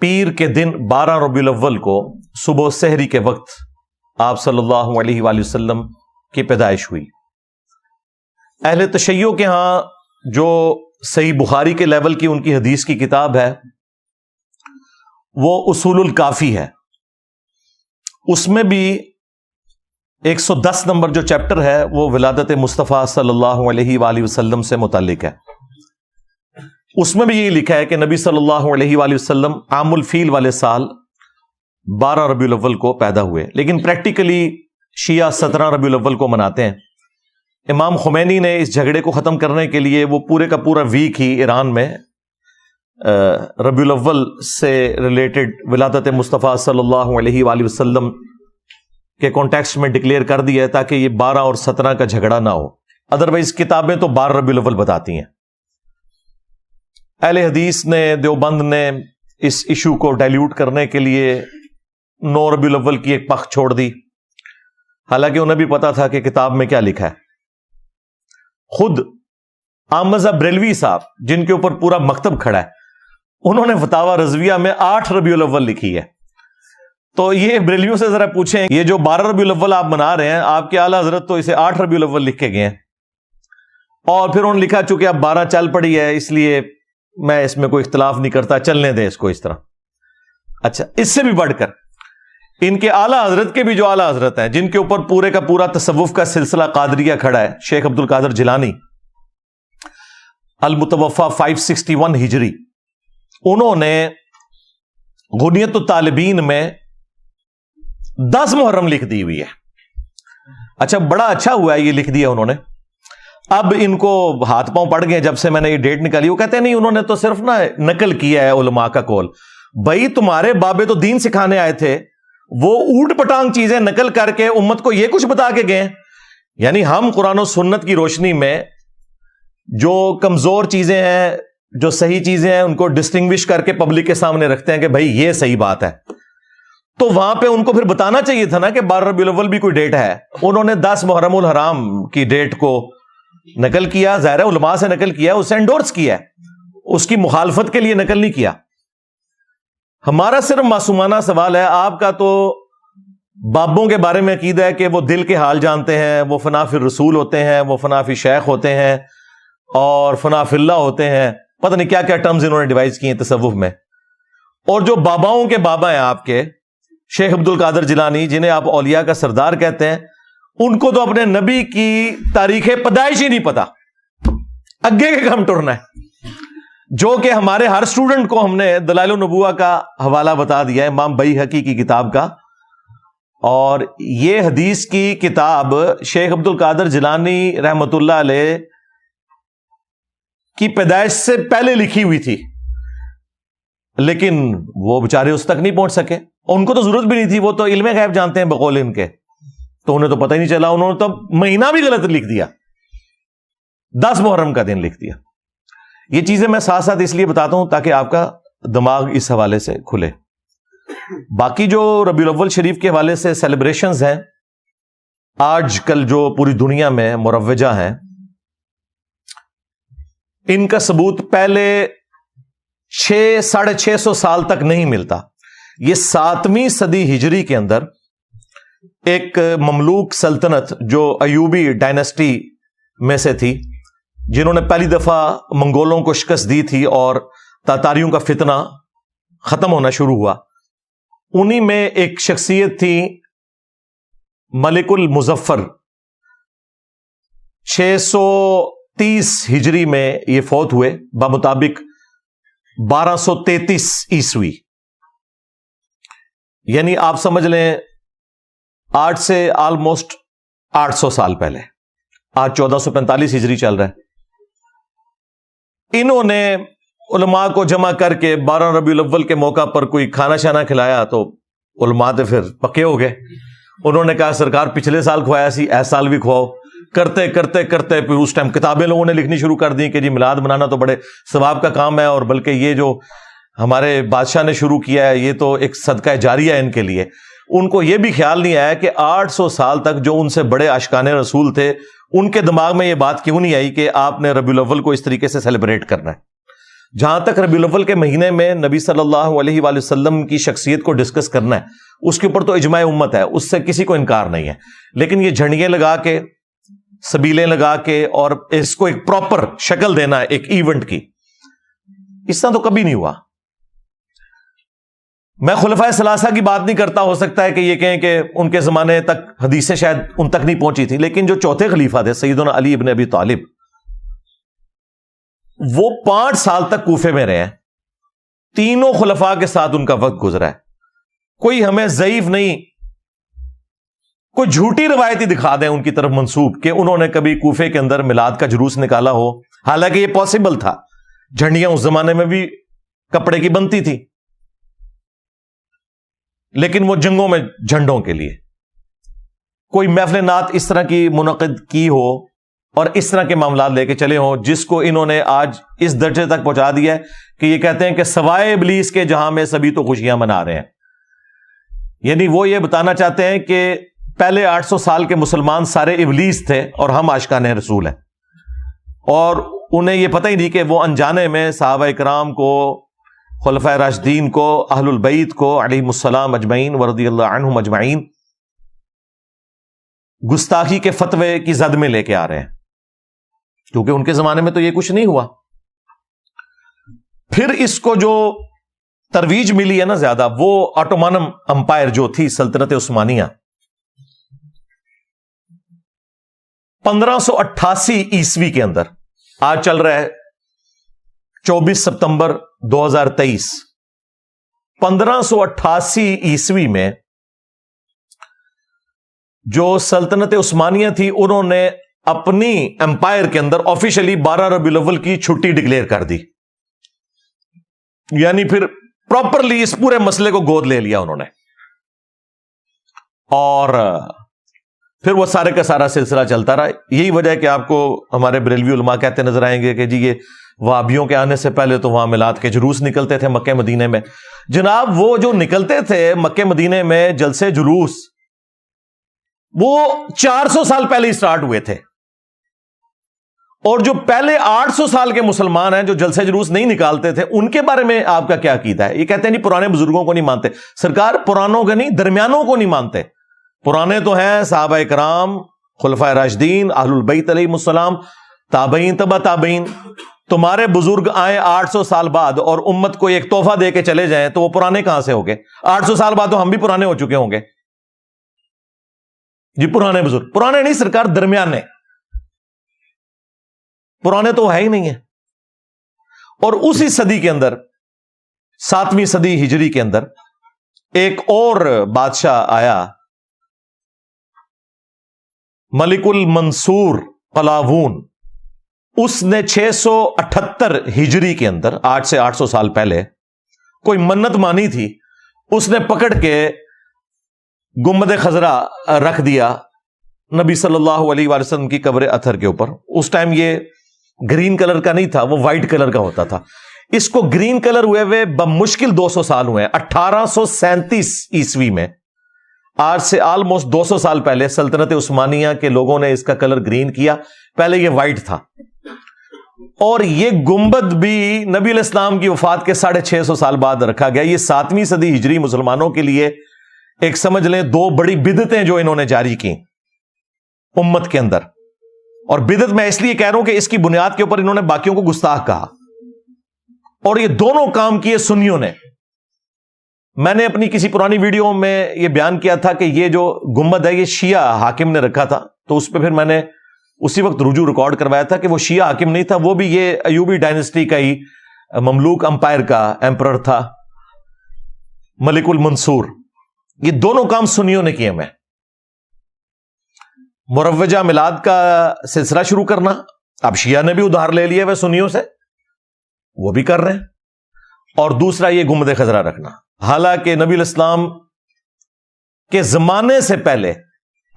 پیر کے دن 12 ربیع الاول کو صبح سحری کے وقت آپ صلی اللہ علیہ وآلہ وسلم کی پیدائش ہوئی۔ اہل تشیع کے ہاں جو صحیح بخاری کے لیول کی ان کی حدیث کی کتاب ہے وہ اصول الکافی ہے، اس میں بھی 110 نمبر جو چیپٹر ہے وہ ولادت مصطفیٰ صلی اللہ علیہ وآلہ وسلم سے متعلق ہے۔ اس میں بھی یہ لکھا ہے کہ نبی صلی اللہ علیہ وآلہ وسلم عام الفیل والے سال 12 ربیع الاول کو پیدا ہوئے، لیکن پریکٹیکلی شیعہ 17 ربیع الاول کو مناتے ہیں۔ امام خمینی نے اس جھگڑے کو ختم کرنے کے لیے وہ پورے کا پورا ویک ہی ایران میں ربیع الاول سے ریلیٹڈ ولادت مصطفیٰ صلی اللہ علیہ وآلہ وسلم کے کانٹیکسٹ میں ڈکلیئر کر دیا ہے تاکہ یہ 12 اور 17 کا جھگڑا نہ ہو، ادروائز کتابیں تو 12 ربیع الاول بتاتی ہیں۔ اہل حدیث نے، دیوبند نے اس ایشو کو ڈائلیوٹ کرنے کے لیے 9 ربیع الاول کی ایک پخ چھوڑ دی، حالانکہ انہیں بھی پتا تھا کہ کتاب میں کیا لکھا ہے۔ خود احمد بریلوی صاحب جن کے اوپر پورا مکتب کھڑا ہے، انہوں نے فتاوی رضویہ میں 8 ربیع الاول لکھی ہے۔ تو یہ بریلویوں سے ذرا پوچھیں، یہ جو 12 ربیع الاول آپ منا رہے ہیں، آپ کے اعلیٰ حضرت تو اسے 8 ربیع الاول لکھ کے گئے ہیں، اور پھر انہوں نے لکھا چونکہ اب 12 چل پڑی ہے اس لیے میں اس میں کوئی اختلاف نہیں کرتا، چلنے دیں اس کو اس طرح۔ اچھا، اس سے بھی بڑھ کر ان کے اعلیٰ حضرت کے بھی جو اعلیٰ حضرت ہیں جن کے اوپر پورے کا پورا تصوف کا سلسلہ قادریہ کھڑا ہے، شیخ عبد القادر جیلانی المتوفی 561 ہجری، انہوں نے غنیت الطالبین میں 10 محرم لکھ دی ہوئی ہے۔ اچھا، بڑا اچھا ہوا ہے یہ لکھ دیا انہوں نے۔ اب ان کو ہاتھ پاؤں پڑ گئے جب سے میں نے یہ ڈیٹ نکالی، وہ کہتے ہیں نہیں انہوں نے تو صرف نقل کیا ہے علماء کا قول۔ بھائی تمہارے بابے تو دین سکھانے آئے تھے، وہ اوٹ پٹانگ چیزیں نقل کر کے امت کو یہ کچھ بتا کے گئے۔ یعنی ہم قرآن و سنت کی روشنی میں جو کمزور چیزیں ہیں، جو صحیح چیزیں ہیں، ان کو ڈسٹنگوش کر کے پبلک کے سامنے رکھتے ہیں کہ بھائی یہ صحیح بات ہے، تو وہاں پہ ان کو پھر بتانا چاہیے تھا نا کہ 12 ربیع الاول بھی کوئی ڈیٹ ہے۔ انہوں نے 10 محرم الحرام کی ڈیٹ کو نقل کیا، ظاہر علماء سے نقل کیا، اسے انڈورس کیا ہے، اس کی مخالفت کے لیے نقل نہیں کیا۔ ہمارا صرف معصومانہ سوال ہے، آپ کا تو بابوں کے بارے میں عقیدہ ہے کہ وہ دل کے حال جانتے ہیں، وہ فنا فی الرسول ہوتے ہیں، وہ فنا فی شیخ ہوتے ہیں، اور فنا فی اللہ ہوتے ہیں، پتہ نہیں کیا کیا ٹرمز انہوں نے ڈیوائز کی ہیں تصوف میں۔ اور جو باباؤں کے بابا ہیں آپ کے شیخ عبد القادر جیلانی، جنہیں آپ اولیاء کا سردار کہتے ہیں، ان کو تو اپنے نبی کی تاریخ پیدائش ہی نہیں پتا، اگے کے کم ٹرنا ہے، جو کہ ہمارے ہر سٹوڈنٹ کو ہم نے دلائل النبوہ کا حوالہ بتا دیا ہے، امام بیہقی کی کتاب کا۔ اور یہ حدیث کی کتاب شیخ عبد القادر جیلانی رحمت اللہ علیہ کی پیدائش سے پہلے لکھی ہوئی تھی، لیکن وہ بیچارے اس تک نہیں پہنچ سکے، ان کو تو ضرورت بھی نہیں تھی، وہ تو علم غیب جانتے ہیں بقول ان کے، تو انہیں تو پتہ ہی نہیں چلا، انہوں نے تو مہینہ بھی غلط لکھ دیا، 10 محرم کا دن لکھ دیا۔ یہ چیزیں میں ساتھ ساتھ اس لیے بتاتا ہوں تاکہ آپ کا دماغ اس حوالے سے کھلے۔ باقی جو ربیع الاول شریف کے حوالے سے سیلیبریشنز ہیں آج کل جو پوری دنیا میں مروجہ ہیں، ان کا ثبوت پہلے 600-650 سال تک نہیں ملتا۔ یہ 7ویں صدی ہجری کے اندر ایک مملوک سلطنت جو ایوبی ڈائنسٹی میں سے تھی، جنہوں نے پہلی دفعہ منگولوں کو شکست دی تھی اور تاتاریوں کا فتنہ ختم ہونا شروع ہوا، انہی میں ایک شخصیت تھی ملک المظفر۔ 630 ہجری میں یہ فوت ہوئے، بمطابق 1233 عیسوی، یعنی آپ سمجھ لیں آج سے آلموسٹ 800 سال پہلے، آج 1445 ہجری چل رہا ہے۔ انہوں نے علماء کو جمع کر کے 12 ربیع الاول کے موقع پر کوئی کھانا شانا کھلایا، تو علماء تو پھر پکے ہو گئے، انہوں نے کہا سرکار پچھلے سال کھوایا سی، اس سال بھی کھواؤ۔ کرتے کرتے کرتے پھر اس ٹائم کتابیں لوگوں نے لکھنی شروع کر دی کہ جی میلاد منانا تو بڑے ثواب کا کام ہے، اور بلکہ یہ جو ہمارے بادشاہ نے شروع کیا ہے یہ تو ایک صدقہ جاریہ ہے ان کے لیے۔ ان کو یہ بھی خیال نہیں آیا کہ 800 سال تک جو ان سے بڑے عاشقان رسول تھے، ان کے دماغ میں یہ بات کیوں نہیں آئی کہ آپ نے ربیع الاول کو اس طریقے سے سیلیبریٹ کرنا ہے۔ جہاں تک ربیع الاول کے مہینے میں نبی صلی اللہ علیہ وآلہ وسلم کی شخصیت کو ڈسکس کرنا ہے، اس کے اوپر تو اجماع امت ہے، اس سے کسی کو انکار نہیں ہے. لیکن یہ جھنڈیاں لگا کے، سبیلیں لگا کے، اور اس کو ایک پراپر شکل دینا ایک ایونٹ کی، اس طرح تو کبھی نہیں ہوا. میں خلفائے ثلاثہ کی بات نہیں کرتا، ہو سکتا ہے کہ یہ کہیں کہ ان کے زمانے تک حدیثیں شاید ان تک نہیں پہنچی تھی، لیکن جو چوتھے خلیفہ تھے سیدنا علی ابن ابی طالب، وہ 5 سال تک کوفے میں رہے ہیں. تینوں خلفاء کے ساتھ ان کا وقت گزرا ہے. کوئی ہمیں ضعیف نہیں، کوئی جھوٹی روایتی دکھا دیں ان کی طرف منسوب کہ انہوں نے کبھی کوفے کے اندر میلاد کا جلوس نکالا ہو، حالانکہ یہ پاسبل تھا. جھنڈیاں اس زمانے میں بھی کپڑے کی بنتی تھی، لیکن وہ جنگوں میں جھنڈوں کے لیے. کوئی محفل نعت اس طرح کی منعقد کی ہو اور اس طرح کے معاملات لے کے چلے ہوں جس کو انہوں نے آج اس درجے تک پہنچا دیا ہے کہ یہ کہتے ہیں کہ سوائے ابلیس کے جہاں میں سبھی تو خوشیاں منا رہے ہیں. یعنی وہ یہ بتانا چاہتے ہیں کہ پہلے 800 سال کے مسلمان سارے ابلیس تھے اور ہم عاشقان رسول ہیں، اور انہیں یہ پتہ ہی نہیں کہ وہ انجانے میں صحابہ اکرام کو، خلفائے راشدین کو، اہل البیت کو علیہم السلام اجمعین ورضی اللہ عنہم اجمعین گستاخی کے فتوے کی زد میں لے کے آ رہے ہیں، کیونکہ ان کے زمانے میں تو یہ کچھ نہیں ہوا. پھر اس کو جو ترویج ملی ہے نا زیادہ، وہ آٹومان امپائر جو تھی سلطنت عثمانیہ، 1588 عیسوی کے اندر، آج چل رہا ہے 24 ستمبر 2023، 1588 عیسوی میں جو سلطنت عثمانیہ تھی انہوں نے اپنی امپائر کے اندر آفیشلی 12 ربیع الاول کی چھٹی ڈکلیئر کر دی. یعنی پھر پراپرلی اس پورے مسئلے کو گود لے لیا انہوں نے، اور پھر وہ سارے کا سارا سلسلہ چلتا رہا. یہی وجہ ہے کہ آپ کو ہمارے بریلوی علماء کہتے نظر آئیں گے کہ جی یہ وہابیوں کے آنے سے پہلے تو وہاں میلاد کے جلوس نکلتے تھے مکہ مدینے میں. جناب وہ جو نکلتے تھے مکہ مدینے میں جلسے جلوس، وہ 400 سال پہلے ہی سٹارٹ ہوئے تھے، اور جو پہلے 800 سال کے مسلمان ہیں جو جلسے جلوس نہیں نکالتے تھے، ان کے بارے میں آپ کا کیا عقیدہ ہے؟ یہ کہتے ہیں نہیں پرانے بزرگوں کو نہیں مانتے. سرکار پرانوں کے نہیں، درمیانوں کو نہیں مانتے. پرانے تو ہیں صحابہ کرام، خلفائے راشدین، اہل البیت علیہم السلام، تابعین، تبع تابعین. تمہارے بزرگ آئے 800 سال بعد اور امت کو ایک تحفہ دے کے چلے جائیں تو وہ پرانے کہاں سے ہو گئے؟ 800 سال بعد تو ہم بھی پرانے ہو چکے ہوں گے. جی پرانے بزرگ، پرانے نہیں سرکار، درمیانے. پرانے تو ہے ہی نہیں ہیں. اور اسی صدی کے اندر، 7ویں صدی ہجری کے اندر، ایک اور بادشاہ آیا، ملک المنصور قلاوون. اس نے 678 ہجری کے اندر، آج سے 800 سال پہلے، کوئی منت مانی تھی. اس نے پکڑ کے گنبد خضرا رکھ دیا نبی صلی اللہ علیہ وآلہ وسلم کی قبر اطہر کے اوپر. اس ٹائم یہ گرین کلر کا نہیں تھا، وہ وائٹ کلر کا ہوتا تھا. اس کو گرین کلر ہوئے بمشکل 200 سال ہوئے. 1837 عیسوی میں، آج سے آلموسٹ 200 سال پہلے، سلطنت عثمانیہ کے لوگوں نے اس کا کلر گرین کیا. پہلے یہ وائٹ تھا. اور یہ گنبد بھی نبی علیہ السلام کی وفات کے 650 سال بعد رکھا گیا. یہ 7ویں صدی ہجری مسلمانوں کے لیے ایک سمجھ لیں 2 بڑی بدعتیں جو انہوں نے جاری کی امت کے اندر. اور بدعت میں اس لیے کہہ رہا ہوں کہ اس کی بنیاد کے اوپر انہوں نے باقیوں کو گستاخ کہا، اور یہ دونوں کام کیے سنیوں نے. میں نے اپنی کسی پرانی ویڈیو میں یہ بیان کیا تھا کہ یہ جو گنبد ہے یہ شیعہ حاکم نے رکھا تھا، تو اس پہ پھر میں نے اسی وقت رجوع ریکارڈ کروایا تھا کہ وہ شیعہ حاکم نہیں تھا، وہ بھی یہ ایوبی ڈائنسٹی کا ہی مملوک امپائر کا ایمپرر تھا، ملک المنصور. یہ دونوں کام سنیوں نے کیے. میں مروجہ میلاد کا سلسلہ شروع کرنا، اب شیعہ نے بھی ادھار لے لیا وہ سنیوں سے، وہ بھی کر رہے ہیں. اور دوسرا یہ گنبد خضرا رکھنا، حالانکہ نبی علیہ السلام کے زمانے سے پہلے،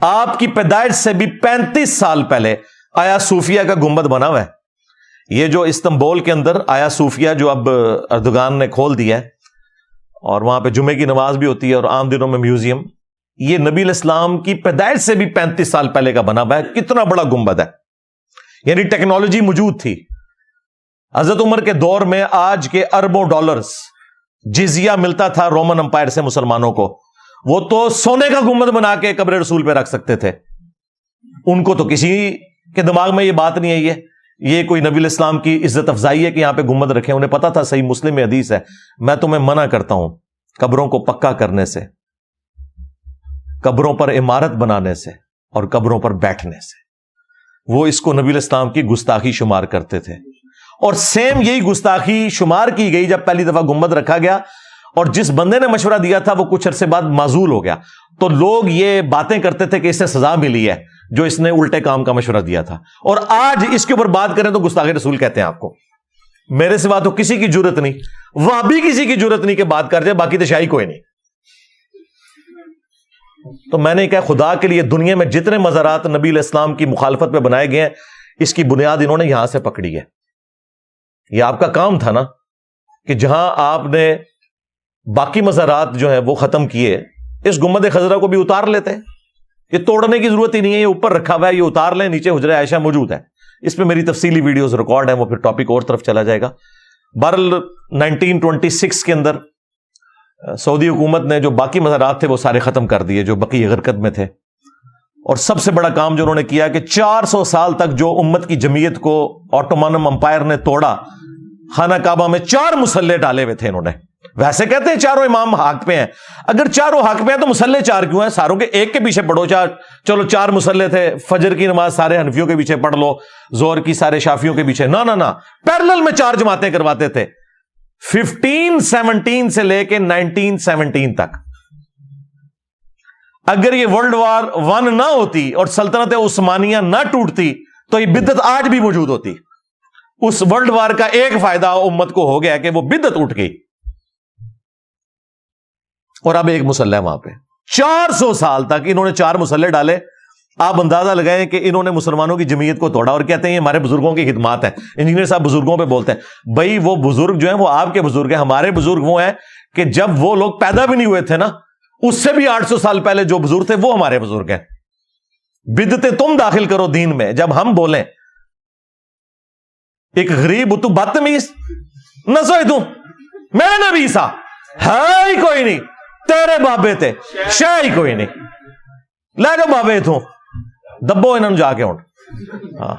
آپ کی پیدائش سے بھی 35 سال پہلے آیا صوفیہ کا گنبد بنا ہوا ہے. یہ جو استنبول کے اندر آیا صوفیہ جو اب اردگان نے کھول دیا ہے، اور وہاں پہ جمعے کی نماز بھی ہوتی ہے اور عام دنوں میں میوزیم، یہ نبی علیہ السلام کی پیدائش سے بھی 35 سال پہلے کا بنا ہوا ہے. کتنا بڑا گنبد ہے! یعنی ٹیکنالوجی موجود تھی. حضرت عمر کے دور میں آج کے اربوں ڈالرز جزیہ ملتا تھا رومن امپائر سے مسلمانوں کو، وہ تو سونے کا گنبد بنا کے قبر رسول پہ رکھ سکتے تھے. ان کو تو کسی کے دماغ میں یہ بات نہیں آئی ہے یہ کوئی نبی الاسلام کی عزت افزائی ہے کہ یہاں پہ گنبد رکھے. انہیں پتا تھا صحیح مسلم میں حدیث ہے، میں تمہیں منع کرتا ہوں قبروں کو پکا کرنے سے، قبروں پر عمارت بنانے سے اور قبروں پر بیٹھنے سے. وہ اس کو نبی الاسلام کی گستاخی شمار کرتے تھے. اور سیم یہی گستاخی شمار کی گئی جب پہلی دفعہ گنبد رکھا گیا، اور جس بندے نے مشورہ دیا تھا وہ کچھ عرصے بعد معزول ہو گیا. تو لوگ یہ باتیں کرتے تھے کہ اس سے سزا ملی ہے جو اس نے الٹے کام کا مشورہ دیا تھا. اور آج اس کے اوپر بات کریں تو گستاخ رسول کہتے ہیں آپ کو. میرے سوا تو کسی کی جرت نہیں، وہ بھی کسی کی جرت نہیں کہ بات کر جائے، باقی تو شاہی کوئی نہیں. تو میں نے کہا خدا کے لیے دنیا میں جتنے مزارات نبی علیہ السلام کی مخالفت پہ بنائے گئے ہیں اس کی بنیاد انہوں نے یہاں سے پکڑی ہے. یہ آپ کا کام تھا نا کہ جہاں آپ نے باقی مزارات جو ہیں وہ ختم کیے، اس گنبد خضرا کو بھی اتار لیتے. یہ توڑنے کی ضرورت ہی نہیں ہے، یہ اوپر رکھا ہوا ہے، یہ اتار لیں. نیچے حجرہ عائشہ موجود ہے، اس پہ میری تفصیلی ویڈیوز ریکارڈ ہیں، وہ پھر ٹاپک اور طرف چلا جائے گا. بہرحال 1926 کے اندر سعودی حکومت نے جو باقی مزارات تھے وہ سارے ختم کر دیے جو بقیہ غرقد میں تھے. اور سب سے بڑا کام جو انہوں نے کیا کہ 400 سال تک جو امت کی جمعیت کو آٹومانم امپائر نے توڑا، خانہ کعبہ میں 4 مسلح ڈالے ہوئے تھے انہوں نے. ویسے کہتے ہیں چاروں امام حق پہ ہیں، اگر چاروں حق پہ ہیں تو مسلح 4 کیوں ہیں؟ ساروں کے ایک کے پیچھے پڑھو. چلو 4 مسلح تھے، فجر کی نماز سارے حنفیوں کے پیچھے پڑھ لو، ظہر کی سارے شافیوں کے پیچھے. نہ پیرلل میں 4 جماعتیں کرواتے تھے 1517 سے لے کے 1917 تک. اگر یہ ورلڈ وار 1 نہ ہوتی اور سلطنت عثمانیہ نہ ٹوٹتی تو یہ بدعت آج بھی موجود ہوتی. اس ورلڈ وار کا ایک فائدہ امت کو ہو گیا کہ وہ بدعت اٹھ گئی، اور اب ایک مسلح وہاں پہ. 400 سال تک انہوں نے 4 مسلح ڈالے. آپ اندازہ لگائیں کہ انہوں نے مسلمانوں کی جمعیت کو توڑا، اور کہتے ہیں یہ ہمارے بزرگوں کی خدمات ہیں. انجینئر صاحب بزرگوں پہ بولتے ہیں، بھائی وہ بزرگ جو ہیں وہ آپ کے بزرگ ہیں. ہمارے بزرگ وہ ہیں کہ جب وہ لوگ پیدا بھی نہیں ہوئے تھے نا، اس سے بھی 800 سال پہلے جو بزرگ تھے وہ ہمارے بزرگ ہیں. بدعتیں تم داخل کرو دین میں. جب ہم بولیں ایک غریب تو بدتمیز نہ سوئے تو میرے نبی سا ہے ہی کوئی نہیں، تیرے بابے تے شاہ ہی کوئی نہیں، لے جاؤ بابے تو دبو انہوں جا کے ہوں. ہاں